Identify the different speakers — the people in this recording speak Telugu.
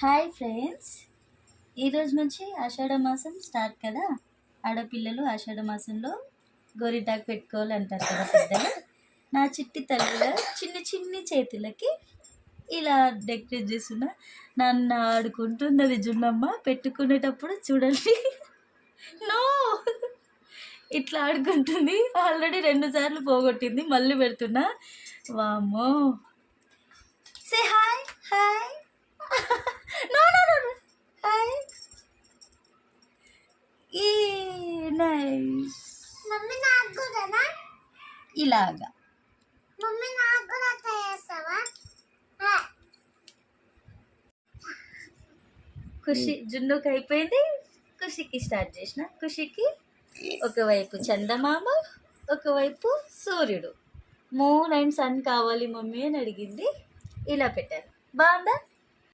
Speaker 1: హాయ్ ఫ్రెండ్స్, ఈరోజు నుంచి ఆషాఢ మాసం స్టార్ట్ కదా. ఆడపిల్లలు ఆషాఢ మాసంలో గోరింటాకు పెట్టుకోవాలంటారు కదా పెద్దలు. నా చిట్టి తల్లిగా చిన్ని చిన్ని చేతులకి ఇలా డెకరేట్ చేస్తున్నా. నన్ను ఆడుకుంటున్నది జున్నమ్మ పెట్టుకునేటప్పుడు చూడండి. నో, ఇట్లా ఆడుకుంటుంది. ఆల్రెడీ 2 సార్లు పోగొట్టింది, మళ్ళీ పెడుతున్నా. వామ్మో, say hi hi. No no no no, hi. ఈ నైస్.
Speaker 2: మమ్మీ నాకు కూడానా?
Speaker 1: ఇలాగా
Speaker 2: మమ్మీ నాకు కూడా అట్లా చేస్తావా?
Speaker 1: ఖుషి జున్నుకి అయిపోయింది, ఖుషికి స్టార్ట్ చేసిన. ఖుషికి ఒకవైపు చందమామ, ఒకవైపు సూర్యుడు. మూన్ అండ్ సన్ కావాలి మమ్మీ అని అడిగింది. ఇలా పెట్టాను. బాగుందా?